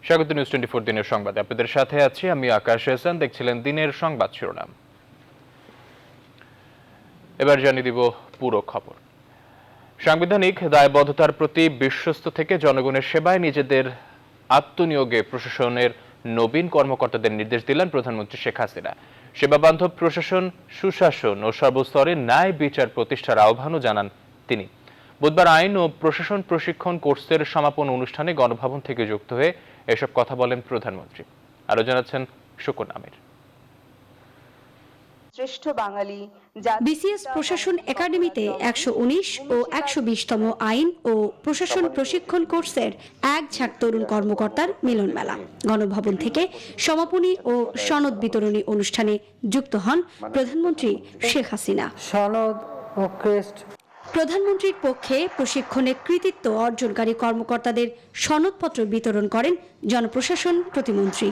স্বাগত নিউজ 24 দিনের সংবাদে আপনাদের সাথে আছি আমি আকাশ হাসান। দেখছিলেন দিনের সংবাদ শিরোনাম। এবার জানিয়ে দিব পুরো খবর। সাংবিধানিক দায়বদ্ধতার প্রতি বিশ্বস্ত থেকে জনগণের সেবায় নিজেদের আত্মনিয়োগে প্রশাসনের নবীন কর্মকর্তাদের নির্দেশ দিলেন প্রধানমন্ত্রী শেখ হাসিনা। সেবাবান্ধব প্রশাসন, সুশাসন ও সর্বস্তরে ন্যায় বিচার প্রতিষ্ঠার আহ্বানও জানান তিনি। বুধবার আইন ও প্রশাসন প্রশিক্ষণ কোর্সের সমাপন অনুষ্ঠানে গণভবন থেকে যুক্ত হয়ে এসব কথা বলেন প্রধানমন্ত্রী। আরো জানাচ্ছেন শুকুর আমির। শ্রেষ্ঠ বাঙালি বিসিএস প্রশাসন একাডেমিতে 119 ও 120তম আইন ও প্রশাসন প্রশিক্ষণ কোর্সের এক ঝাঁক তরুণ কর্মকর্তার মিলন মেলা। গণভবন থেকে সমাপনী ও সনদ বিতরণী অনুষ্ঠানে যুক্ত হন প্রধানমন্ত্রী শেখ হাসিনা। সনদ ও ক্রেস্ট প্রধানমন্ত্রীর পক্ষে প্রশিক্ষণে কৃতিত্ব অর্জনকারী কর্মকর্তাদের সনদপত্র বিতরণ করেন জনপ্রশাসন প্রতিমন্ত্রী।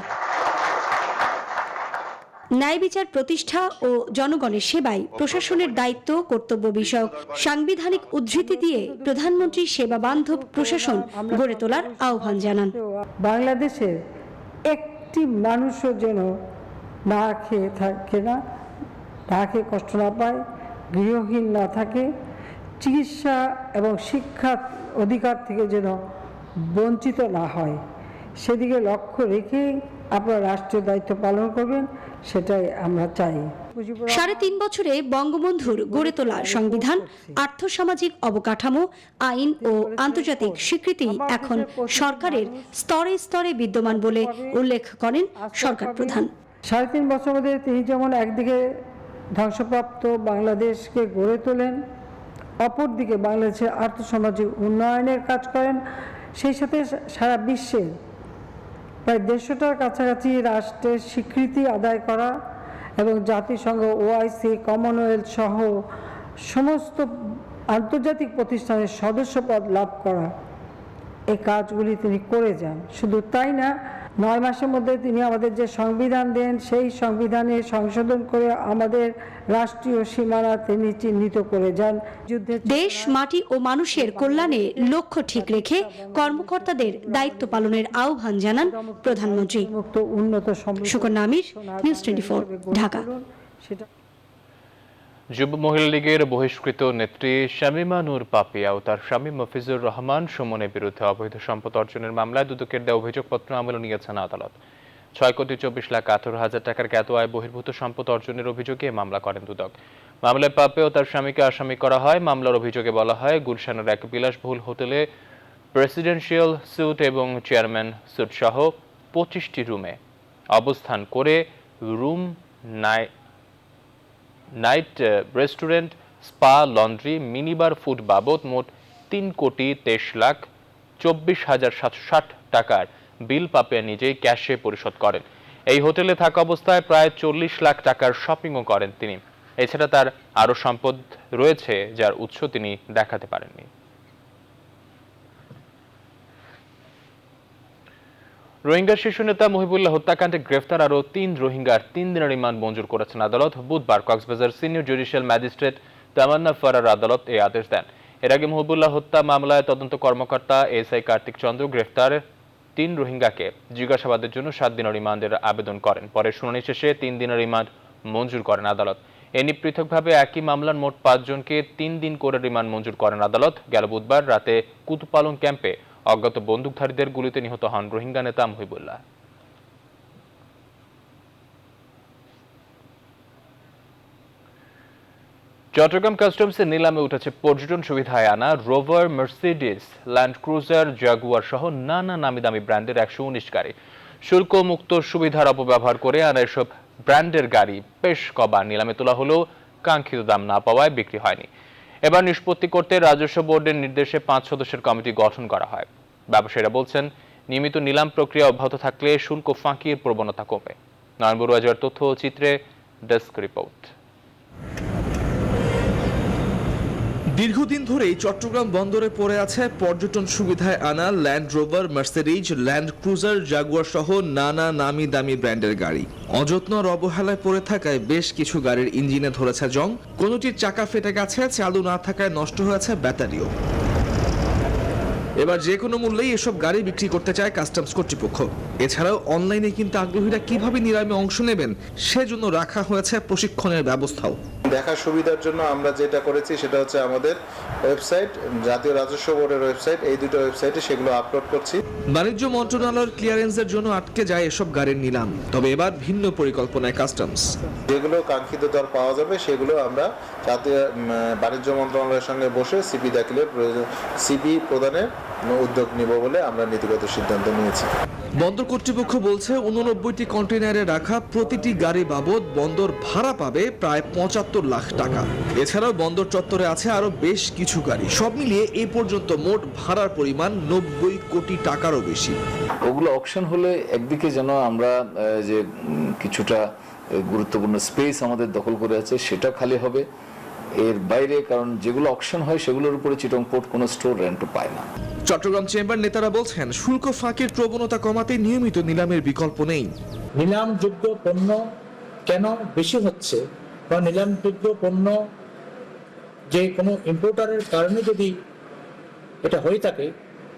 ন্যায় বিচার প্রতিষ্ঠা ও জনগণের সেবায় প্রশাসনের দায়িত্ব কর্তব্য বিষয়ক সাংবিধানিক উদ্ধৃতি দিয়ে প্রধানমন্ত্রী সেবা বান্ধব প্রশাসন গড়ে তোলার আহ্বান জানান। বাংলাদেশের একটি মানুষও যেন না খেয়ে থাকে না খেয়ে কষ্ট না পায়, গৃহহীন না থাকে, চিকিৎসা এবং শিক্ষার অধিকার থেকে যেন বঞ্চিত না হয়, সেদিকে লক্ষ্য রেখে আপনারা রাষ্ট্রীয় দায়িত্ব পালন করবেন, সেটাই আমরা চাই। 3.5 বছরে বঙ্গবন্ধুর গড়ে তোলা সংবিধান, আর্থসামাজিক অবকাঠামো, আইন ও আন্তর্জাতিক স্বীকৃতি এখন সরকারের স্তরে স্তরে বিদ্যমান বলে উল্লেখ করেন সরকার প্রধান। 3.5 বছর মধ্যে তিনি যেমন একদিকে ধ্বংসপ্রাপ্ত বাংলাদেশকে গড়ে তোলেন, অপরদিকে বাংলাদেশের আর্থসামাজিক উন্নয়নের কাজ করেন, সেই সাথে সারা বিশ্বের প্রায় 150টার কাছাকাছি রাষ্ট্রের স্বীকৃতি আদায় করা এবং জাতিসংঘ, ওআইসি, কমনওয়েলথ সহ সমস্ত আন্তর্জাতিক প্রতিষ্ঠানের সদস্যপদ লাভ করা, এই কাজগুলি তিনি করে যান। শুধু তাই না, 9 মাসের মধ্যে তিনি আমাদের যে সংবিধান দেন, সেই সংবিধানে সংশোধন করে আমাদের রাষ্ট্রীয় সীমানা তিনি চিহ্নিত করে যান। দেশ, মাটি ও মানুষের কল্যাণে লক্ষ্য ঠিক রেখে কর্মকর্তাদের দায়িত্ব পালনের আহ্বান জানান প্রধানমন্ত্রী। শুকুর আমির, নিউজ 24, ঢাকা। যুব মহিলা লীগের বহিষ্কৃত নেত্রী শামীমা নূর পাপিয়া ও তার স্বামী মফিজুর রহমান সুমনের বিরুদ্ধে অবৈধ সম্পদ অর্জনের মামলায় দুদকের দেওয়া অভিযোগপত্র আমলে নিয়েছেন আদালত। 6,24,18,000 টাকার জ্ঞাত আয় বহির্ভূত সম্পদ অর্জনের অভিযোগে মামলা করেন দুদক। মামলায় পাপিয়া ও তার স্বামীকে আসামি করা হয়। মামলার অভিযোগে বলা হয়, গুলশানের এক বিলাসবহুল হোটেলে প্রেসিডেন্সিয়াল স্যুট এবং চেয়ারম্যান স্যুট সহ 25টি রুমে অবস্থান করে room night restaurant, spa, laundry, minibar, food বাবদ মোট 3,23,24,760 টাকার বিল পাপিয়া নিজেই ক্যাশে পরিশোধ করেন। এই হোটেলে থাকা অবস্থায় প্রায় 40 লাখ টাকার শপিংও করেন তিনি। এছাড়া তার আরও সম্পদ রয়েছে যার উৎস তিনি দেখাতে পারেননি। রোহিঙ্গা শীর্ষ নেতা মহিবুল্লাহ হত্যাকাণ্ডে গ্রেফতার আরও 3 রোহিঙ্গার 3 দিনের রিমান্ড মঞ্জুর করেছেন আদালত। বুধবার কক্সবাজার সিনিয়র জুডিশিয়াল ম্যাজিস্ট্রেট তামান্না ফারার আদালত এই আদেশ দেন। এর আগে মহিবুল্লাহ হত্যা মামলায় তদন্ত কর্মকর্তা এসআই কার্তিক চন্দ্র গ্রেফতার 3 রোহিঙ্গাকে জিজ্ঞাসাবাদের জন্য 7 দিনের রিমান্ডের আবেদন করেন। পরে শুনানি শেষে 3 দিনের রিমান্ড মঞ্জুর করেন আদালত। এনি পৃথকভাবে একই মামলার মোট 5 জনকে 3 দিন করে রিমান্ড মঞ্জুর করেন আদালত। গেল বুধবার রাতে কুতুপালং ক্যাম্পে অজ্ঞাত বন্দুকধারীদের গুলিতে নিহত হন রোহিঙ্গা নেতা মহিবুল্লাহ। চট্টগ্রাম কাস্টমসের নিলামে উঠেছে পর্যটন সুবিধায় আনা rover, Mercedes, land cruiser, Jaguar সহ নানা নামি দামি ব্র্যান্ডের 119 গাড়ি। শুল্ক মুক্ত সুবিধার অপব্যবহার করে আনা এসব ব্র্যান্ডের গাড়ি বেশ কবার নিলামে তোলা হলেও কাঙ্ক্ষিত দাম না পাওয়ায় বিক্রি হয়নি। এবার নিষ্পত্তি করতে রাজস্ব বোর্ডের নির্দেশে 5 সদস্যের কমিটি গঠন করা হয়। ব্যবসায়ীরা বলছেন, নিয়মিত নিলাম প্রক্রিয়া অব্যাহত থাকলে শুল্ক ফাঁকির প্রবণতা কমে। নয়ন বড়ুয়ার তথ্য ও চিত্রে ডেস্ক রিপোর্ট। দীর্ঘদিন ধরেই চট্টগ্রাম বন্দরে পড়ে আছে পর্যটন সুবিধায় আনা land rover, Mercedes, land cruiser, Jaguar সহ নানা নামি দামি ব্র্যান্ডের গাড়ি। অযত্ন আর অবহেলায় পড়ে থাকায় বেশ কিছু গাড়ির ইঞ্জিনে ধরেছে জং, কোনোটির চাকা ফেটে গেছে, চালু না থাকায় নষ্ট হয়েছে ব্যাটারিও। এবার যে কোনো মূল্যেই এসব গাড়ি বিক্রি করতে চায় কাস্টমস কর্তৃপক্ষ। এছাড়াও অনলাইনে কিনতে আগ্রহীরা কিভাবে নিলামে অংশ নেবেন সেজন্য রাখা হয়েছে প্রশিক্ষণের ব্যবস্থাও। দেখার সুবিধার জন্য আমরা যেটা করেছি সেটা হচ্ছে আমাদের ওয়েবসাইট, জাতীয় রাজস্ব বোর্ডের ওয়েবসাইট, এই দুটো ওয়েবসাইটে সেগুলো আপলোড করছি। বাণিজ্য মন্ত্রণালয়ের ক্লিয়ারেন্সের জন্য আটকে যায় এসব গাড়ির নিলাম, তবে এবার ভিন্ন পরিকল্পনায় কাস্টমস। যেগুলো কাঙ্ক্ষিত দর পাওয়া যাবে সেগুলো আমরা জাতীয় বাণিজ্য মন্ত্রণালয়ের সঙ্গে বসে সিপি দাখিলের সিপি প্রদানের উদ্যোগ নিব বলে আমরা নীতিগত সিদ্ধান্ত নিয়েছি। বন্দর কর্তৃপক্ষ বলছে 89টি কন্টেইনারে রাখা প্রতিটি গাড়ি বাবদ বন্দর ভাড়া পাবে প্রায় 75 লাখ টাকা। এছাড়াও বন্দর চত্বরে আছে আরো বেশ কিছু গাড়ি। সব মিলিয়ে এ পর্যন্ত মোট ভাড়ার পরিমাণ 90 কোটি টাকারও বেশি। ওগুলো অকশন হলে একদিকে যেন আমরা যে কিছুটা গুরুত্বপূর্ণ স্পেস আমাদের দখল করে আছে সেটা খালি হবে, এর বাইরে কারণ যেগুলো অকশন হয় সেগুলোর উপরে চিটং পোর্ট কোনো স্টোর রেন্টও পায় না। চট্টগ্রাম চেম্বার নেতারা বলছেন শুল্ক ফাঁকির প্রবণতা কমাতে নিয়মিত নিলামের বিকল্প নেই। নিলামযোগ্য পণ্য কেন বেশি হচ্ছে বা নিলামযোগ্য পণ্য যে কোনো ইম্পোর্টারের কারণে যদি এটা হয়ে থাকে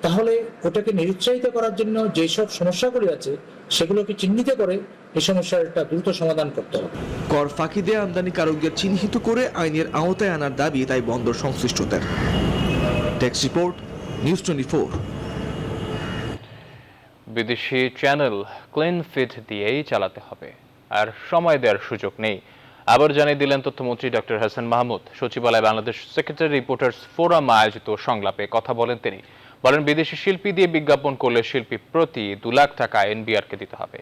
তাহলে ওটাকে নিরুৎসাহিত করার জন্য যেসব সমস্যাগুলি আছে সেগুলোকে চিহ্নিত করে এই সমস্যার একটা দ্রুত সমাধান করতে হবে। কর ফাঁকি দিয়ে আমদানিকারকদের চিহ্নিত করে আইনের আওতায় আনার দাবি তাই বন্দর সংশ্লিষ্টদের। Text report, news 24। বিদেশি চ্যানেল ক্লিন ফিট দিয়েই চালাতে হবে, আর সময় দেওয়ার সুযোগ নেই। আবার জানিয়ে দিলেন তথ্যমন্ত্রী ডক্টর হাসান মাহমুদ। সচিবালয়ে বাংলাদেশ সেক্রেটারি রিপোর্টার্স ফোরাম আয়োজিত সংলাপে কথা বলেন তিনি। বলেন, বিদেশি শিল্পী দিয়ে বিজ্ঞাপন করলে শিল্পী প্রতি 2 লাখ টাকা এনবিআরকে দিতে হবে।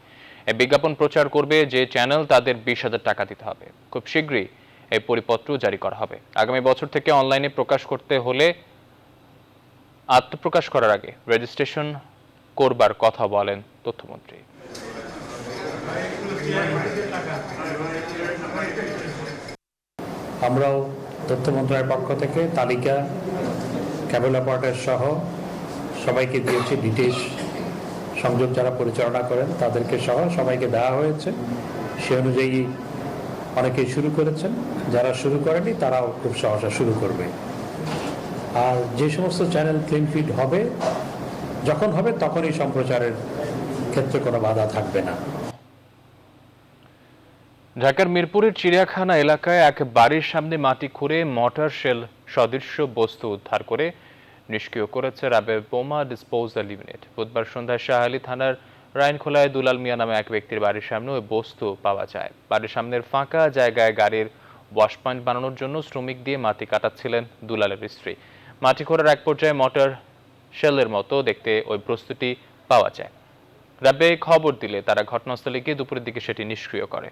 এই বিজ্ঞাপন প্রচার করবে যে চ্যানেল তাদের 20,000 টাকা দিতে হবে। খুব শীঘ্রই এই পরিপত্র জারি করা হবে। আগামী বছর থেকে অনলাইনে প্রকাশ করতে হলে আত্মপ্রকাশ করার আগে রেজিস্ট্রেশন করবার কথা বলেন তথ্যমন্ত্রী। আমরাও তথ্য মন্ত্রণালয়ের পক্ষ থেকে তালিকা কেবল অপারেটর সহ সবাইকে দিয়েছি, ডিটেলস সংযোগ যারা পরিচালনা করেন তাদেরকে সহ সবাইকে দেওয়া হয়েছে। সে অনুযায়ী অনেকেই শুরু করেছেন, যারা শুরু করেনি তারাও খুব সহসা শুরু করবে। আর যে সমস্ত চ্যানেল ক্লিন ফিট হবে, যখন হবে তখনই সম্প্রচারের ক্ষেত্রে কোনো বাধা থাকবে না। ঢাকার মিরপুরের চিড়িয়াখানা এলাকায় এক বাড়ির সামনে মাটি খুঁড়ে মর্টার শেল সদৃশ্য বস্তু উদ্ধার করে নিষ্ক্রিয় করেছে র্যাবে বোমা ডিসপোজাল ইউনিট। বুধবার সন্ধ্যায় শাহালি থানার রাইনখোলায় দুলাল মিয়া নামে এক ব্যক্তির বাড়ির সামনে ওই বস্তু পাওয়া যায়। বাড়ির সামনের ফাঁকা জায়গায় গাড়ির ওয়াশ পয়েন্ট বানানোর জন্য শ্রমিক দিয়ে মাটি কাটাচ্ছিলেন দুলালের স্ত্রী। মাটি খোঁড়ার এক পর্যায়ে মর্টার শেলের মতো দেখতে ওই বস্তুটি পাওয়া যায়। র্যাবে খবর দিলে তারা ঘটনাস্থলে গিয়ে দুপুরের দিকে সেটি নিষ্ক্রিয় করে।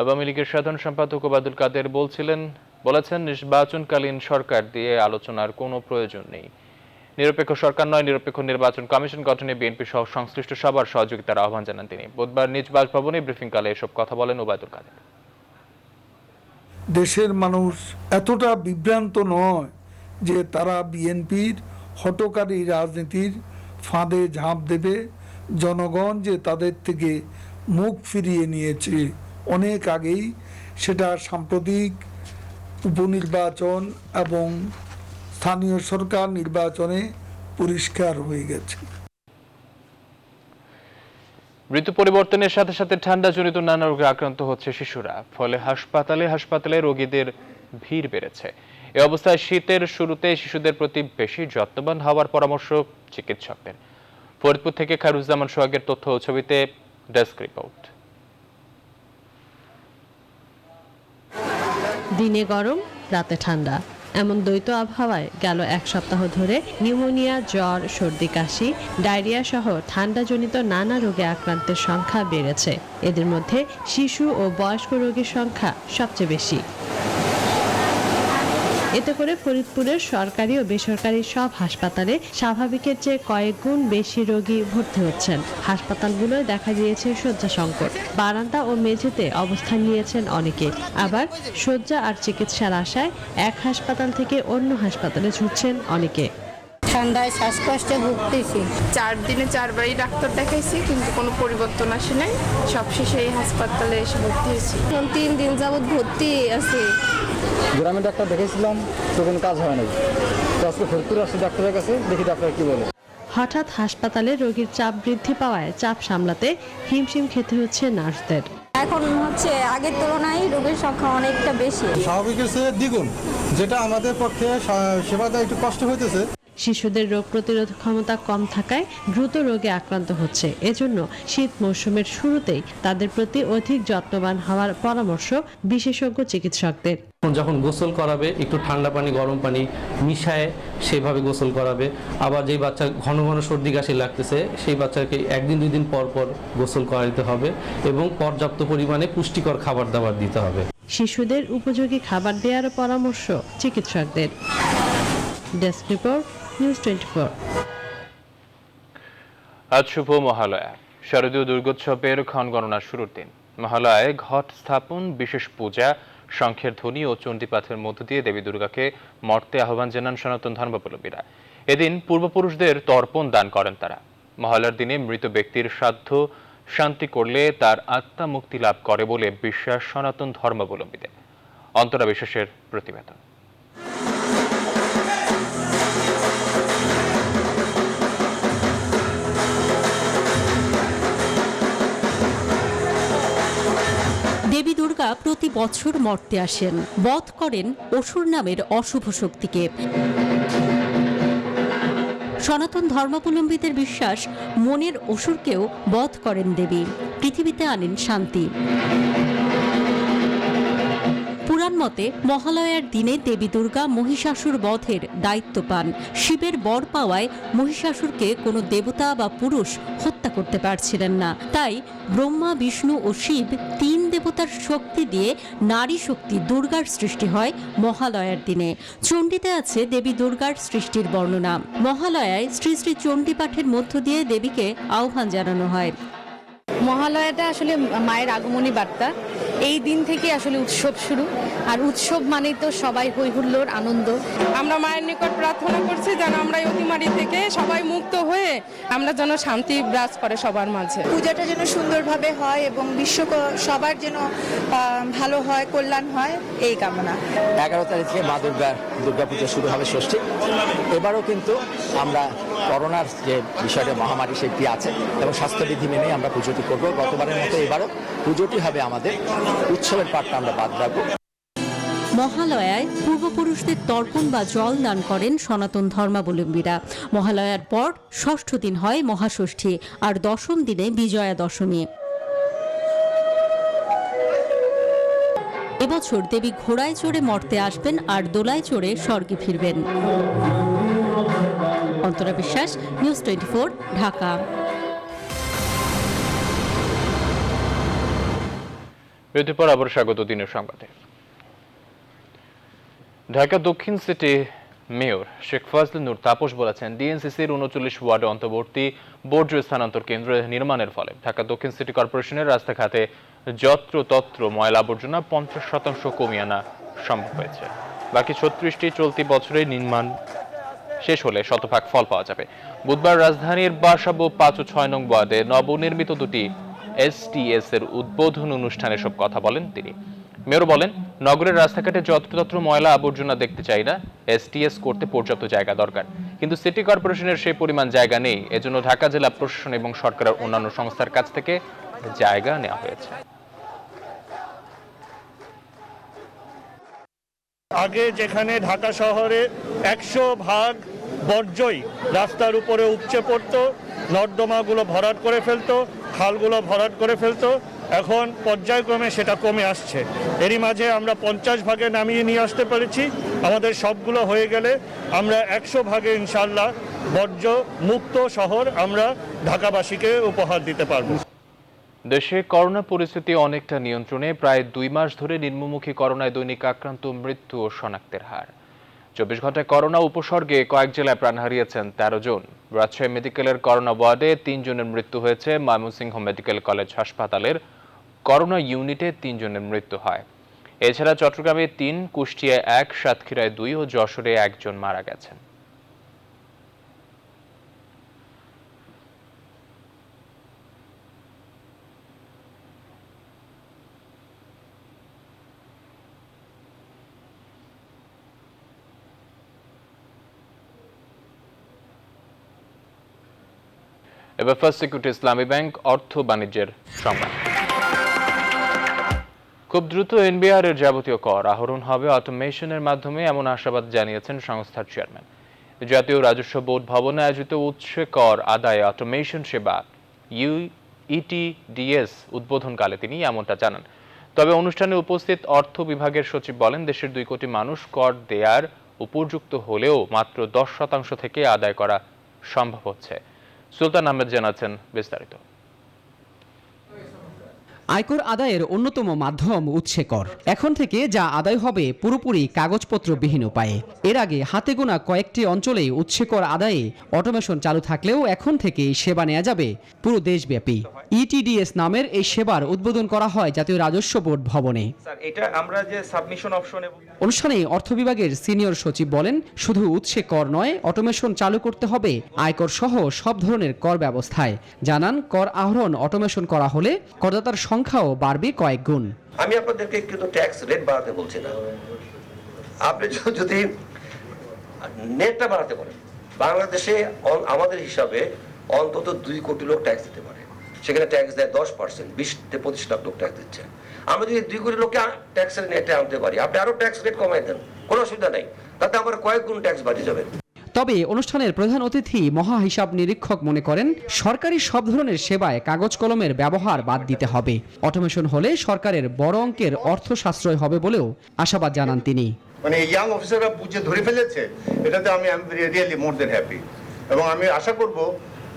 আওয়ামী লীগের সাধারণ সম্পাদক ওবায়দুল কাদের বলেছেন নির্বাচনকালীন সরকার দিয়ে আলোচনার কোনো প্রয়োজন নেই। নিরপেক্ষ সরকার নয়, নিরপেক্ষ নির্বাচন কমিশন গঠনে বিএনপি সহ সংশ্লিষ্ট সবার সহযোগিতার আহ্বান জানান তিনি। বুধবার নিজ বাসভবনে ব্রিফিংকালে এসব কথা বলেন ওবায়দুল কাদের। দেশের মানুষ এতটা বিভ্রান্ত নয় যে তারা বিএনপির হঠকারী রাজনীতির ফাঁদে ঝাঁপ দেবে। জনগণ যে তাদের থেকে মুখ ফিরিয়ে নিয়েছে অনেক আগেই, সেটা সাম্প্রতিক উপনির্বাচন এবং স্থানীয় সরকার নির্বাচনে পরিষ্কার হয়ে গেছে। ঋতু পরিবর্তনের সাথে সাথে ঠান্ডাজনিত নানা রোগে আক্রান্ত হচ্ছে শিশুরা, ফলে হাসপাতালে রোগীদের ভিড় বেড়েছে। এ অবস্থায় শীতের শুরুতে শিশুদের প্রতি বেশি যত্নবান হওয়ার পরামর্শ চিকিৎসকদের। ফরিদপুর থেকে খায়রুজ্জামান সোহাগের তথ্য ও ছবিতে ডেস্ক রিপোর্ট। দিনে গরম, রাতে ঠান্ডা, এমন দ্বৈত আবহাওয়ায় গেল 1 সপ্তাহ ধরে নিউমোনিয়া, জ্বর, সর্দি, কাশি, ডায়রিয়া সহ ঠান্ডাজনিত নানা রোগে আক্রান্তের সংখ্যা বেড়েছে। এদের মধ্যে শিশু ও বয়স্ক রোগীর সংখ্যা সবচেয়ে বেশি। এতে করে ফরিদপুরের সরকারি ও বেসরকারি সব হাসপাতালে স্বাভাবিকের চেয়ে কয়েক গুণ বেশি রোগী ভর্তি হচ্ছেন। হাসপাতালগুলোয় দেখা দিয়েছে শয্যা সংকট। বারান্দা ও মেঝেতে অবস্থান নিয়েছেন অনেকে। আবার শয্যা আর চিকিৎসার আশায় এক হাসপাতাল থেকে অন্য হাসপাতালে ছুটছেন অনেকে। ঠান্ডায় শ্বাসকষ্টে ভুগতেছি। 4 দিনে 4 বারই ডাক্তার দেখাইছি, কিন্তু কোনো পরিবর্তন আসে নাই। সবশেষে এই হাসপাতালে এসে ভর্তি হয়েছি। 3 দিন যাবৎ ভর্তি আছি। গ্রামে ডাক্তার দেখেছিলাম, তো কোনো কাজ হয় নাই। তো আজকে ফরিদপুর আসছি ডাক্তারের কাছে, দেখি ডাক্তার কি বলে। হঠাৎ হাসপাতালে রোগীর চাপ বৃদ্ধি পাওয়ায় চাপ সামলাতে হিমশিম খেতে হচ্ছে নার্সদের। এখন হচ্ছে আগের তুলনায় রোগীর সংখ্যা অনেকটা বেশি। স্বাভাবিকের চেয়ে দ্বিগুণ, যেটা আমাদের পক্ষে সেবা দেওয়া একটু কষ্ট হইতেছে। শিশুদের রোগ প্রতিরোধ ক্ষমতা কম থাকায় দ্রুত রোগে আক্রান্ত হচ্ছে। এজন্য শীত মৌসুমের শুরুতেই তাদের প্রতি অধিক যত্নবান হওয়ার পরামর্শ বিশেষজ্ঞ চিকিৎসকদের। যখন গোসল করাবে একটু ঠান্ডা পানি গরম পানি মিশায় সেভাবে গোসল করাবে। আবার যেই বাচ্চা ঘন ঘন সর্দি কাশি লাগতেছে সেই বাচ্চাকে 1 দিন 2 দিন পর পর গোসল করাইতে হবে এবং পর্যাপ্ত পরিমাণে পুষ্টিকর খাবার দাবার দিতে হবে। শিশুদের উপযোগী খাবার দেওয়ার পরামর্শ চিকিৎসকদের। Desk report, news 24। আজ শুভ মহালয়া, শারদীয় দুর্গোৎসবের ক্ষণগণনা শুরুর দিন। মহালয়ায় ঘট স্থাপন, বিশেষ পূজা, শঙ্খের ধ্বনি ও চণ্ডীপাঠের মধ্য দিয়ে দেবী দুর্গাকে মর্তে আহ্বান জানান সনাতন ধর্মাবলম্বীরা। এদিন পূর্বপুরুষদের তর্পণ দান করেন তারা। মহালয়ার দিনে মৃত ব্যক্তির শ্রাদ্ধ শান্তি করলে তার আত্মা মুক্তি লাভ করে বলে বিশ্বাস সনাতন ধর্মাবলম্বীদের। অন্তরা বিশ্বাসের প্রতিবেদন। দেবী দুর্গা প্রতি বছর মর্তে আসেন, বধ করেন অসুর নামের অশুভ শক্তিকে। সনাতন ধর্মাবলম্বীদের বিশ্বাস, মনের অসুরকেও বধ করেন দেবী, পৃথিবীতে আনেন শান্তি। পুরাণ মতে মহালয়ার দিনে দেবী দুর্গা মহিষাসুর বধের দায়িত্ব পান। শিবের বর পাওয়ায় মহিষাসুরকে কোনো দেবতা বা পুরুষ হত্যা করতে পারছিলেন না। তাই ব্রহ্মা, বিষ্ণু ও শিব 3 দেবতার শক্তি দিয়ে নারী শক্তি দুর্গার সৃষ্টি হয় মহালয়ার দিনে। চণ্ডীতে আছে দেবী দুর্গার সৃষ্টির বর্ণনা। মহালয়ায় শ্রী শ্রী চণ্ডী পাঠের মধ্য দিয়ে দেবীকে আহ্বান জানানো হয়। মহালয়াটা আসলে মায়ের আগমনী বার্তা। এই দিন থেকে আসলে উৎসব শুরু, আর উৎসব মানেই তো সবাই হই হুল্লোড়, আনন্দ। আমরা মায়ের নিকট প্রার্থনা করছি যেন আমরা এই অতিমারি থেকে সবাই মুক্ত হয়ে আমরা যেন শান্তি বিরাজ করে সবার মাঝে। পূজাটা যেন সুন্দরভাবে হয় এবং সবার যেন ভালো হয়, কল্যাণ হয়, এই কামনা। 11 তারিখ থেকে মা দুর্গা পুজো শুরু হবে, ষষ্ঠী। এবারও কিন্তু আমরা করোনার যে বিষয়টা মহামারী সেটি আছে এবং স্বাস্থ্যবিধি মেনে আমরা পুজোটি করব। গতবারের মতো এবারও পুজোটি হবে আমাদের উৎসবের পাঠটা আমরা বাদ রাখবো। মহালয়ায় পূর্বপুরুষদের তর্পণ বা জল দান করেন সনাতন ধর্মাবলম্বীরা। মহালয়ার পর ষষ্ঠ দিন হয় মহাষষ্ঠী, আর 10ম দিনে বিজয়া দশমী। এবছর দেবী ঘোড়ায় চড়ে মর্তে আসবেন আর দোলায় চড়ে স্বর্গে ফিরবেন। অন্তরা বিশ্বাস, নিউজ 24, ঢাকা। বিরতির পর আবার স্বাগত দিনের সংবাদে। ঢাকা দক্ষিণ সিটি মেয়র শেখ ফজলে নূর তাপস বলেছেন, ডিএনসিসির 39 ওয়ার্ডে অন্তর্বর্তী বর্জ্য স্থানান্তর কেন্দ্র নির্মাণের ফলে ঢাকা দক্ষিণ সিটি কর্পোরেশনের রাস্তাঘাটে যত্রতত্র ময়লা আবর্জনা 50% কমিয়ে আনা সম্ভব হয়েছে। বাকি 36টি চলতি বছরে নির্মাণ শেষ হলে শতভাগ ফল পাওয়া যাবে। বুধবার রাজধানীর বাসাবো 5 ও 6 নং ওয়ার্ডে নবনির্মিত 2টি STS এর উদ্বোধন অনুষ্ঠানে সব কথা বলেন তিনি। মেয়র বলেন, নগরের রাস্তাঘাটে যত্রতত্র ময়লা আবর্জনা দেখতে চাই না, STS করতে পর্যাপ্ত জায়গা দরকার, কিন্তু সিটি কর্পোরেশনের সেই পরিমাণ জায়গা নেই। এজন্য ঢাকা জেলা প্রশাসন এবং সরকারের অন্যান্য সংস্থার কাছ থেকে জায়গা নেওয়া হয়েছে। আগে যেখানে ঢাকা শহরে 100% বর্জ্যই রাস্তার উপরে উপচে পড়তো, নর্দমাগুলো ভরাট করে ফেলতো, খালগুলো ভরাট করে ফেলতো, এখন পর্যায়ক্রমে সেটা কমে আসছে। এরই মাঝে আমরা 50 ভাগে নামিয়ে নিয়ে আসতে পেরেছি। আমাদের সবগুলো হয়ে গেলে আমরা 100 ভাগে ইনশাল্লাহ বর্জ্য মুক্ত শহর আমরা ঢাকাবাসীকে উপহার দিতে পারবো। দেশে করোনা পরিস্থিতি অনেকটা নিয়ন্ত্রণে। প্রায় 2 মাস ধরে নিম্নমুখী করোনায় দৈনিক আক্রান্ত, মৃত্যু ও শনাক্তের হার। 24 ঘন্টায় করোনা উপসর্গে কয়েক জেলায় প্রাণ হারিয়েছেন 13 জন। রাজশাহী মেডিকেলের করোনা ওয়ার্ডে 3 জনের মৃত্যু হয়েছে। ময়মনসিংহ মেডিকেল কলেজ হাসপাতালের করোনা ইউনিটে 3 জনের মৃত্যু হয়। এছাড়া চট্টগ্রামে 3, কুষ্টিয়ায় 1, সাতক্ষীরায় 2 ও যশোরে 1 জন মারা গেছেন। এবার ফার্স্ট সিকিউরিটি ইসলামী ব্যাংক অর্থ বাণিজ্যের সংবাদ। খুব দ্রুত এনবিআর এর যাবতীয় কর আহরণ হবে অটোমেশনের মাধ্যমে, এমন আশাবাদ জানিয়েছেন সংস্থার চেয়ারম্যান। জাতীয় রাজস্ব বোর্ড ভবনে আয়োজিত উৎসে কর আদায় অটোমেশন সেবা ইটিডিএস উদ্বোধনকালে তিনি এমনটা জানান। তবে অনুষ্ঠানে উপস্থিত অর্থ বিভাগের সচিব বলেন, দেশের 2 কোটি মানুষ কর দেয়ার উপযুক্ত হলেও মাত্র 10% থেকে আদায় করা সম্ভব হচ্ছে। সুলতান আহমেদ জানাচ্ছেন বিস্তারিত। আয়কর আদায়ের অন্যতম মাধ্যম উৎসে কর। এখন থেকে যা আদায় হবে পুরোপুরি কাগজপত্রবিহীন উপায়ে। এর আগে হাতে গোনা কয়েকটি অঞ্চলেই উৎসে কর আদায়ে অটোমেশন চালু থাকলেও এখন থেকেই সেবা নেওয়া যাবে পুরো দেশব্যাপী। ইটিডিএস নামের এই সেবার উদ্বোধন করা হয় জাতীয় রাজস্ব বোর্ড ভবনে। অনুষ্ঠানে অর্থ বিভাগের সিনিয়র সচিব বলেন, শুধু উৎসে কর নয়, অটোমেশন চালু করতে হবে আয়কর সহ সব ধরনের কর ব্যবস্থায়। জানান, কর আহরণ অটোমেশন করা হলে করদাতার সংখ্যাও বাড়বে কয়েক গুণ। আমি আপনাদেরকে কিন্তু ট্যাক্স রেট বাড়াতে বলছি না, আপনি যদি নেটটা বাড়াতে পারেন, বাংলাদেশে আমাদের হিসাবে অন্তত 2 কোটি লোক ট্যাক্স দিতে পারে, সেখানে ট্যাক্স দেয় 10%, 20-25 লাখ লোক ট্যাক্স দিচ্ছে। আমরা যদি 2 কোটি লোককে ট্যাক্সের নেটে আনতে পারি, আপনি আরো ট্যাক্স রেট কমাই দেন, কোনো অসুবিধা নেই, তাতে আমার কয়েক গুণ ট্যাক্স বাড়িয়ে যাবে। তবে অনুষ্ঠানের প্রধান অতিথি মহা হিসাব নিরীক্ষক মনে করেন, সরকারি সব ধরনের সেবায় কাগজ কলমের ব্যবহার বাদ দিতে হবে। অটোমেশন হলে সরকারের বড় অঙ্কের অর্থ সাশ্রয় হবে বলেও আশাবাদ জানান তিনি। মানে ইয়াং অফিসাররা বুঝে ধরে ফেলেছে, এটাতে আমি রিয়েলি মোর দেন হ্যাপি। এবং আমি আশা করব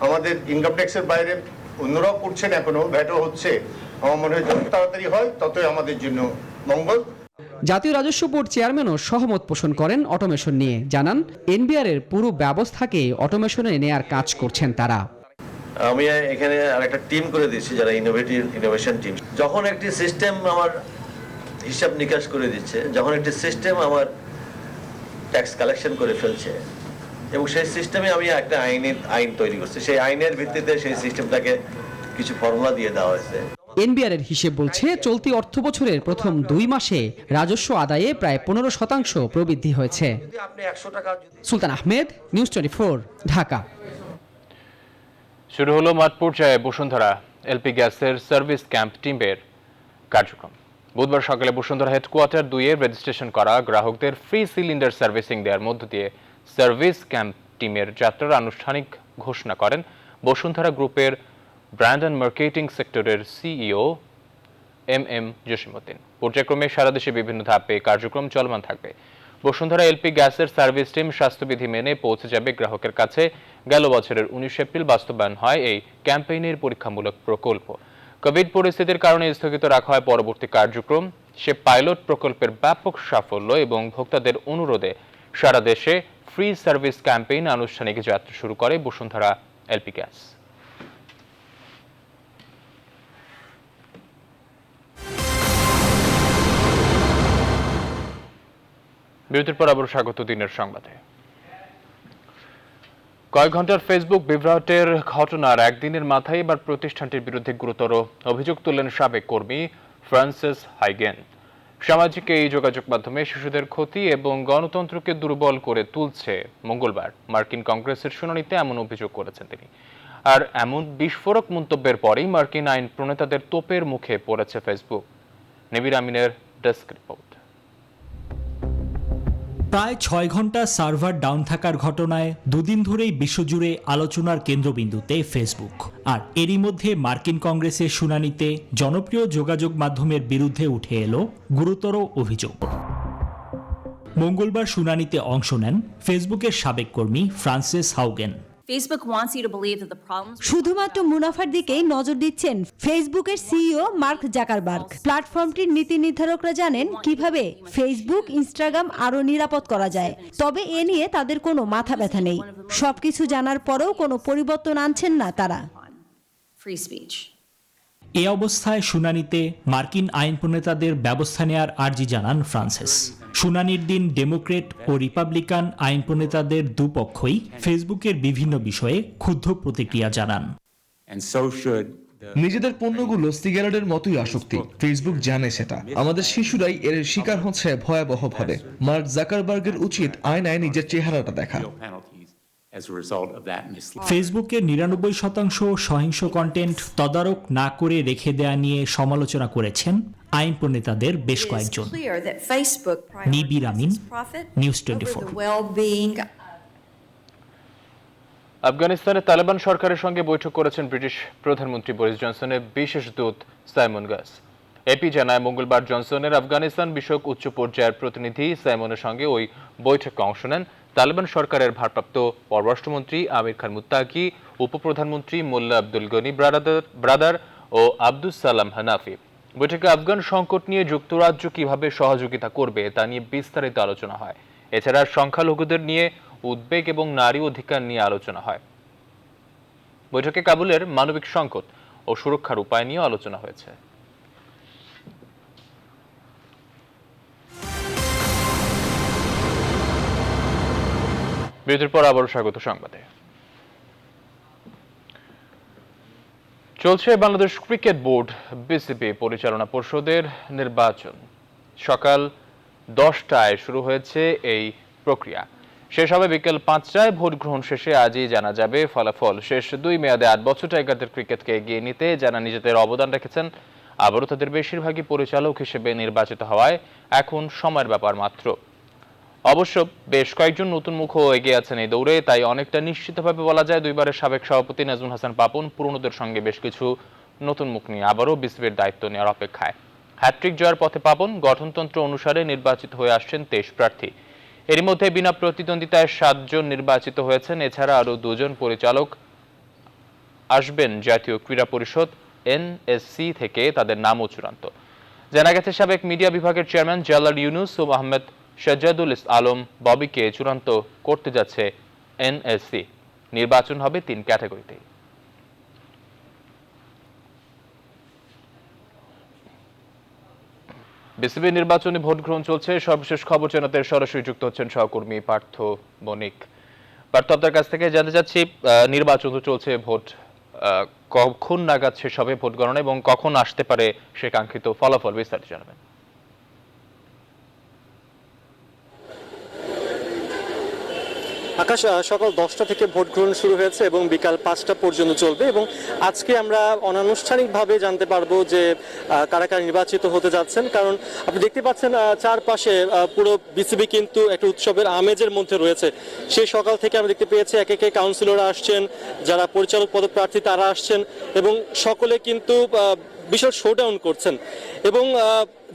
আমাদের ইনকাম ট্যাক্সের বাইরে অন্যরাও করছেন, এখনো ভ্যাটও হচ্ছে, আমার মনে হয় যত তাড়াতাড়ি হয় ততই আমাদের জন্য মঙ্গল। জাতীয় রাজস্ব বোর্ড চেয়ারম্যানও সহমত পোষণ করেন অটোমেশন নিয়ে। জানান, এনবিআর এর পুরো ব্যবস্থাকে অটোমেশনে নেয়ার কাজ করছেন তারা। আমি এখানে আরেকটা টিম করে দিচ্ছি, যারা ইনোভেশন টিম। যখন একটি সিস্টেম আমার হিসাব নিকাশ করে দিচ্ছে, যখন একটি সিস্টেম আমার ট্যাক্স কালেকশন করে ফেলছে, এবং সেই সিস্টেমে আমি একটা আইন তৈরি করছি, সেই আইনের ভিত্তিতে সেই সিস্টেমটাকে কিছু ফর্মুলা দিয়ে দেওয়া হয়েছে। এনবিআর এর হিসেব বলছে, চলতি অর্থ বছরের প্রথম 2 মাসে রাজস্ব আদায়ে প্রায় 15% প্রবৃদ্ধি হয়েছে। সুলতান আহমেদ, নিউজ 24, ঢাকা। শুরু হলো মাঠ পর্যায়ে বসুন্ধরা এলপি গ্যাসের সার্ভিস ক্যাম্প টিমের কার্যক্রম। বুধবার সকালে বসুন্ধরা হেডকোয়ার্টার 2-এর রেজিস্ট্রেশন করা গ্রাহকদের ফ্রি সিলিন্ডার সার্ভিসিং দেওয়ার মধ্য দিয়ে সার্ভিস ক্যাম্প টিমের যাত্রার আনুষ্ঠানিক ঘোষণা করেন বসুন্ধরা গ্রুপের ব্র্যান্ড অ্যান্ড মার্কেটিং সেক্টরের সিইও এম জসিমউদ্দিন। পর্যায়ক্রমে সারা দেশে বিভিন্ন ধাপে কার্যক্রম চলমান থাকবে। বসুন্ধরা এলপি গ্যাসের সার্ভিস টিম স্বাস্থ্যবিধি মেনে পৌঁছে যাবে গ্রাহকের কাছে। গেল বছরের 19 এপ্রিল বাস্তবায়ন হয় এই ক্যাম্পেইনের পরীক্ষামূলক প্রকল্প। কোভিড পরিস্থিতির কারণে স্থগিত রাখা হয় পরবর্তী কার্যক্রম। সে পাইলট প্রকল্পের ব্যাপক সাফল্য এবং ভোক্তাদের অনুরোধে সারা দেশে ফ্রি সার্ভিস ক্যাম্পেইন আনুষ্ঠানিক যাত্রা শুরু করে বসুন্ধরা এলপি গ্যাস। বিরতির পর আবার স্বাগত দিনের সংবাদে। কয়েক ঘন্টার ফেসবুক বিভ্রাটের ঘটনার একদিনের মাথায় এবার প্রতিষ্ঠানটির বিরুদ্ধে গুরুতর অভিযোগ তুললেন সাবেক কর্মী ফ্রান্সিস হাইগেন। সামাজিক এই যোগাযোগ মাধ্যমে শিশুদের ক্ষতি এবং গণতন্ত্রকে দুর্বল করে তুলছে। মঙ্গলবার মার্কিন কংগ্রেসের শুনানিতে এমন অভিযোগ করেছেন তিনি। আর এমন বিস্ফোরক মন্তব্যের পরেই মার্কিন আইন প্রণেতাদের তোপের মুখে পড়েছে ফেসবুক। নিবির আমিনের ডেস্ক রিপোর্ট। প্রায় 6 ঘন্টা সার্ভার ডাউন থাকার ঘটনায় 2 দিন ধরেই বিশ্বজুড়ে আলোচনার কেন্দ্রবিন্দুতে ফেসবুক। আর এরই মধ্যে মার্কিন কংগ্রেসের শুনানিতে জনপ্রিয় যোগাযোগ মাধ্যমের বিরুদ্ধে উঠে এলো গুরুতর অভিযোগ। মঙ্গলবার শুনানিতে অংশ নেন ফেসবুকের সাবেক কর্মী ফ্রান্সিস হাউগেন। শুধুমাত্র মুনাফার দিকেই নজর দিচ্ছেন ফেসবুকের সিইও মার্ক জাকারবার্গ। প্ল্যাটফর্মটির নীতি নির্ধারকরা জানেন কিভাবে ফেসবুক, ইনস্টাগ্রাম আরো নিরাপদ করা যায়। তবে এ নিয়ে তাদের কোনো মাথা ব্যথা নেই। সবকিছু জানার পরেও কোনো পরিবর্তন আনছেন না তারা। এ অবস্থায় শুনানিতে মার্কিন আইন প্রণেতাদের ব্যবস্থা নেয়ার আর্জি জানান ফ্রান্সিস। শুনানির দিন ডেমোক্রেট ও রিপাবলিকান আইন প্রণেতাদের দুপক্ষই ফেসবুকের বিভিন্ন বিষয়ে ক্ষুব্ধ প্রতিক্রিয়া জানান। নিজেদের পণ্যগুলো সিগারেটের মতোই আসক্তি। ফেসবুক জানে সেটা। আমাদের শিশুরাই এর শিকার হচ্ছে ভয়াবহভাবে। মার্ক জাকারবার্গের উচিত আয়নায় নিজের চেহারাটা দেখা। ফেসবুকের ৯৯% সহিংস কন্টেন্ট তদারক না করে রেখে দেয়া নিয়ে সমালোচনা করেছেন আইন প্রণেতাদের বেশ কয়েকজন। নিবির আমিন, নিউজ 24। আফগানিস্তানে তালেবান সরকারের সঙ্গে বৈঠক করেছেন ব্রিটিশ প্রধানমন্ত্রী বরিস জনসনের বিশেষ দূত সাইমন গাস। এপি জানায়, মঙ্গলবার জনসনের আফগানিস্তান বিষয়ক উচ্চ পর্যায়ের প্রতিনিধি সাইমনের সঙ্গে ওই বৈঠকে অংশ নেন তালেবান সরকারের ভারপ্রাপ্ত পররাষ্ট্রমন্ত্রী আমির খান মুত্তাকি, উপপ্রধানমন্ত্রী মোল্লা আব্দুল গনি ব্রাদার ও আব্দুস সালাম হানাফি। বৈঠকে আফগান সংকট নিয়ে যুক্তরাজ্য কিভাবে সহযোগিতা করবে তা নিয়ে বিস্তারিত আলোচনা হয়। এছাড়া সংখ্যালঘুদের নিয়ে উদ্বেগ এবং নারী অধিকার নিয়ে আলোচনা হয়। বৈঠকে কাবুলের মানবিক সংকট ও সুরক্ষার উপায় নিয়েও আলোচনা হয়েছে। বিরতির পর আবারও স্বাগত সংবাদে। চলছে বাংলাদেশ ক্রিকেট বোর্ড বিসিবি পরিচালনা পর্ষদের নির্বাচন। সকাল 10টায় শুরু হয়েছে এই প্রক্রিয়া, শেষ হবে বিকেল 5টায়। ভোট গ্রহণ শেষে আজই জানা যাবে ফলাফল। শেষ 2 মেয়াদে 8 বছর টাইগারদের ক্রিকেটকে এগিয়ে নিতে যারা নিজেদের অবদান রেখেছেন, আবারও তাদের বেশিরভাগই পরিচালক হিসেবে নির্বাচিত হওয়ায় এখন সময়ের ব্যাপার মাত্র। অবশ্য বেশ কয়েকজন নতুন মুখও এগিয়ে আছেন এই দৌড়ে, তাই অনেকটা নিশ্চিতভাবে বলা যায় দুইবারের সাবেক সভাপতি নাজমুল হাসান পাপন পুরনোদের সঙ্গে বেশ কিছু নতুন মুখ নিয়ে আবারও বিসিবির দায়িত্ব নেওয়ার অপেক্ষায়। হ্যাট্রিক জয়ের পথে পাপন গঠনতন্ত্র অনুসারে নির্বাচিত হয়ে আসছেন 23 প্রার্থী। এর মধ্যে বিনা প্রতিদ্বন্দ্বিতায় 7 জন নির্বাচিত হয়েছেন। এছাড়া আরও 2 জন পরিচালক আসবেন জাতীয় ক্রীড়া পরিষদ এনএসসি থেকে, তাদের নামও চূড়ান্ত। জানা গেছে সাবেক মিডিয়া বিভাগের চেয়ারম্যান জালাল ইউনুস ও আহমেদ সাজ্জাদুল আলম ববিকে চূড়ান্ত করতে যাচ্ছে এনএসসি। নির্বাচন হবে 3 ক্যাটাগরিতে। বিসিবি নির্বাচনে ভোট গ্রহণ চলছে। সর্বশেষ খবর জানাতে সরাসরি যুক্ত হচ্ছেন সহকর্মী পার্থ বণিক। পার্থ, আপনার কাছ থেকে জানতে চাচ্ছি, নির্বাচন তো চলছে, ভোট কখন নাগাদ শেষ হবে ভোট গণনা এবং কখন আসতে পারে সে কাঙ্ক্ষিত ফলাফল, বিস্তারিত জানাবেন। আকাশ, সকাল 10টা থেকে ভোট গ্রহণ শুরু হয়েছে এবং বিকাল 5টা পর্যন্ত চলবে এবং আজকে আমরা অনানুষ্ঠানিকভাবে জানতে পারবো যে কারা কারা নির্বাচিত হতে যাচ্ছেন। কারণ আপনি দেখতে পাচ্ছেন চারপাশে পুরো বিসিবি কিন্তু একটা উৎসবের আমেজের মধ্যে রয়েছে। সেই সকাল থেকে আমরা দেখতে পেয়েছি একে একে কাউন্সিলররা আসছেন, যারা পরিচালক পদপ্রার্থী তারা আসছেন এবং সকলে কিন্তু বিশাল শোডাউন করছেন। এবং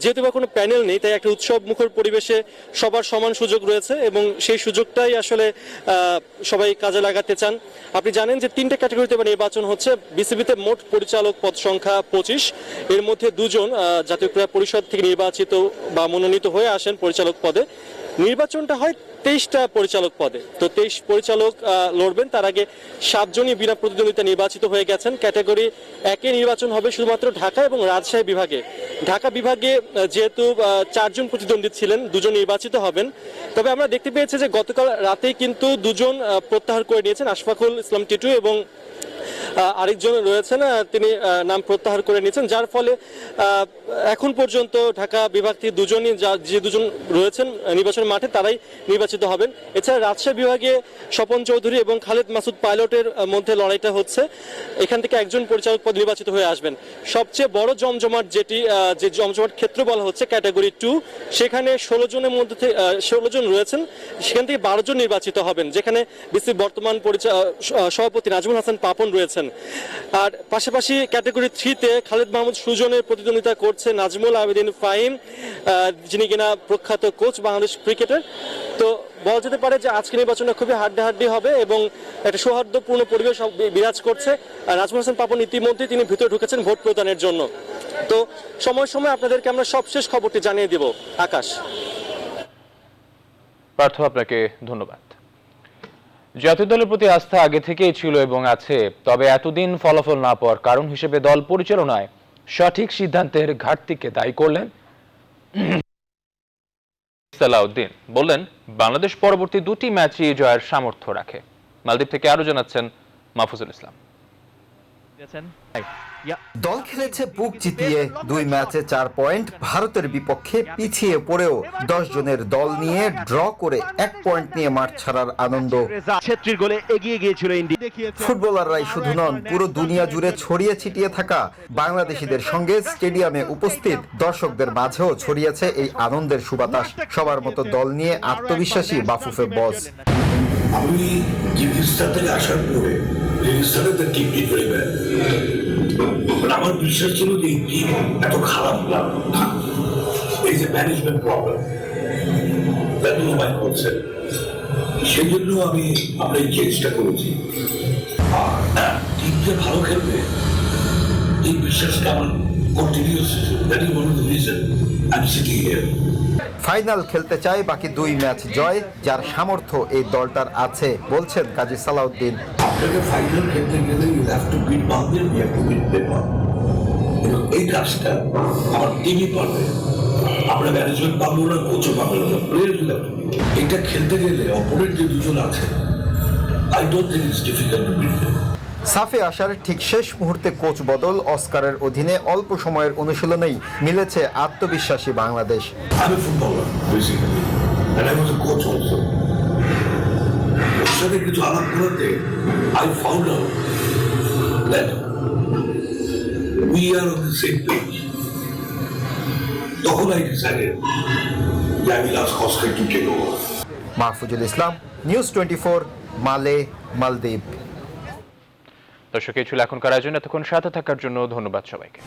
যেহেতু বা কোনো প্যানেল নেই, তাই একটা উৎসব মুখর পরিবেশে সবার সমান সুযোগ রয়েছে এবং সেই সুযোগটাই আসলে সবাই কাজে লাগাতে চান। আপনি জানেন যে 3টে ক্যাটাগরিতে নির্বাচন হচ্ছে। বিসিবিতে মোট পরিচালক পদ সংখ্যা 25, এর মধ্যে 2 জন জাতীয় ক্রীড়া পরিষদ থেকে নির্বাচিত বা মনোনীত হয়ে আসেন পরিচালক পদে। নির্বাচনটা হয় 23টা পরিচালক পদে, তো 23 পরিচালক লড়বেন। তার আগে 7 জনই বিনা প্রতিদ্বন্দ্বিতা নির্বাচিত হয়ে গেছেন। ক্যাটাগরি 1-এ নির্বাচন হবে শুধুমাত্র ঢাকা এবং রাজশাহী বিভাগে। ঢাকা বিভাগে যেহেতু 4 জন প্রতিদ্বন্দ্বী ছিলেন, 2 জন নির্বাচিত হবেন। তবে আমরা দেখতে পেয়েছি যে গতকাল রাতেই কিন্তু 2 জন প্রত্যাহার করে নিয়েছেন, আশফাকুল ইসলাম টিটু এবং আরেকজন রয়েছেন, তিনি নাম প্রত্যাহার করে নিয়েছেন, যার ফলে এখন পর্যন্ত ঢাকা বিভাগ থেকে 2 জনই যে 2 জন রয়েছেন নির্বাচনের মাঠে তারাই নির্বাচিত হবেন। এছাড়া রাজশাহী বিভাগে স্বপন চৌধুরী এবং খালেদ মাসুদ পাইলটের মধ্যে লড়াইটা হচ্ছে। এখান থেকে একজন পরিচালক পদ নির্বাচিত হয়ে আসবেন। সবচেয়ে বড় জমজমাট যে জমজমাট ক্ষেত্র বলা হচ্ছে ক্যাটাগরি 2, সেখানে 16 জনের মধ্যে 16 জন রয়েছেন, সেখান থেকে 12 জন নির্বাচিত হবেন, যেখানে বিসিবি বর্তমান সভাপতি নাজমুল হাসান পাপন রয়েছেন। আর পাশাপাশি ক্যাটাগরি 3-তে খালেদ মাহমুদ সুজনের প্রতিদ্বন্দ্বিতা করছে নাজমুল আবেদিন ফাহিম, যিনি কিনা প্রখ্যাত কোচ বাংলাদেশ ক্রিকেটের। তো বলা যেতে পারে যে আজকে নির্বাচনটা খুবই হাড্ডাহাড্ডি হবে এবং একটা সৌহার্দ্যপূর্ণ পরিবেশ বিরাজ করছে। নাজমুল হাসান পাপন ইতিমধ্যেই তিনি ভিতরে ঢুকেছেন ভোট প্রদানের জন্য। তো সময় সময় আপনাদেরকে আমরা সবশেষ খবরটি জানিয়ে দেব। আকাশ। পার্থ, আপনাকে ধন্যবাদ। জাতীয় দলের প্রতি আস্থা আগে থেকেই ছিল এবং আছে, তবে এতদিন ফলাফল না পাওয়ার কারণ হিসেবে দল পরিচালনায় সঠিক সিদ্ধান্তের ঘাটতিকে দায়ী করলেন সালাউদ্দিন। বললেন বাংলাদেশ পরবর্তী 2টি ম্যাচই জয়ের সামর্থ্য রাখে। মালদ্বীপ থেকে আরো জানাচ্ছেন মাহফুজুল ইসলাম। দল খেলেছে বুক চিতিয়ে 2 ম্যাচে 4 পয়েন্ট, ভারতের বিপক্ষে পিছিয়ে পড়েও 10 জনের দল নিয়ে ড্র করে 1 পয়েন্ট নিয়ে মাঠ ছাড়ার আনন্দ। ছেত্রীর গোলে এগিয়ে গিয়েছিল ইন্ডিয়া। ফুটবলাররাই শুধু নন, পুরো দুনিয়া জুড়ে ছড়িয়ে ছিটিয়ে থাকা বাংলাদেশিদের সঙ্গে স্টেডিয়ামে উপস্থিত দর্শকদের মাঝেও ছড়িয়েছে এই আনন্দের সুবাতাস। সবার মতো দল নিয়ে আত্মবিশ্বাসী বাফুফে বস। আমি কিরগিজস্তান থেকে আসার পরে কিরগিজস্তানের the team did very well, but আমার বিশ্বাস ছিল যে এই টিম এত খারাপ না, এই যে management problem, that was my concept. সেই জন্য আমি এই চেঞ্জটা করেছি। আর টিম যে ভালো খেলবে এই বিশ্বাসটা আমার continuous, that is one of the reason I am sitting here. Final খেলতে চায়, বাকি 2 ম্যাচ জয় যার সামর্থ্য এই দলটার আছে বলছেন কাজী সালাউদ্দিন। আপনাকে ফাইনাল খেলতে গেলে you have to beat Bangladesh, you have to beat Nepal. এবং এই কাজটা আমার টিমই পারবে, আমরা ম্যানেজমেন্ট পাবো না, কোচও পাবো না, প্লেয়ার গুলো। এটা খেলতে গেলে অপোনেন্ট যে দুজন আছে, I don't think it's difficult to beat them. সাফে আসার ঠিক শেষ মুহূর্তে কোচ বদল, অস্কারের অধীনে অল্প সময়ের অনুশীলনেই মিলেছে আত্মবিশ্বাসী বাংলাদেশ। আমি footballer basically, and I was a coach also. ওর সাথে কিছু আলাপ করাতে I found out that we are on the same page. তখন আই ডিসাইডেড যে I will ask Oscar to take over. Mahfuzul Islam, news 24, Male, মালদ্বীপ। দর্শক, এই ছিল এখনকার আয়োজন। এতক্ষণ সাথে থাকার জন্য ধন্যবাদ সবাইকে।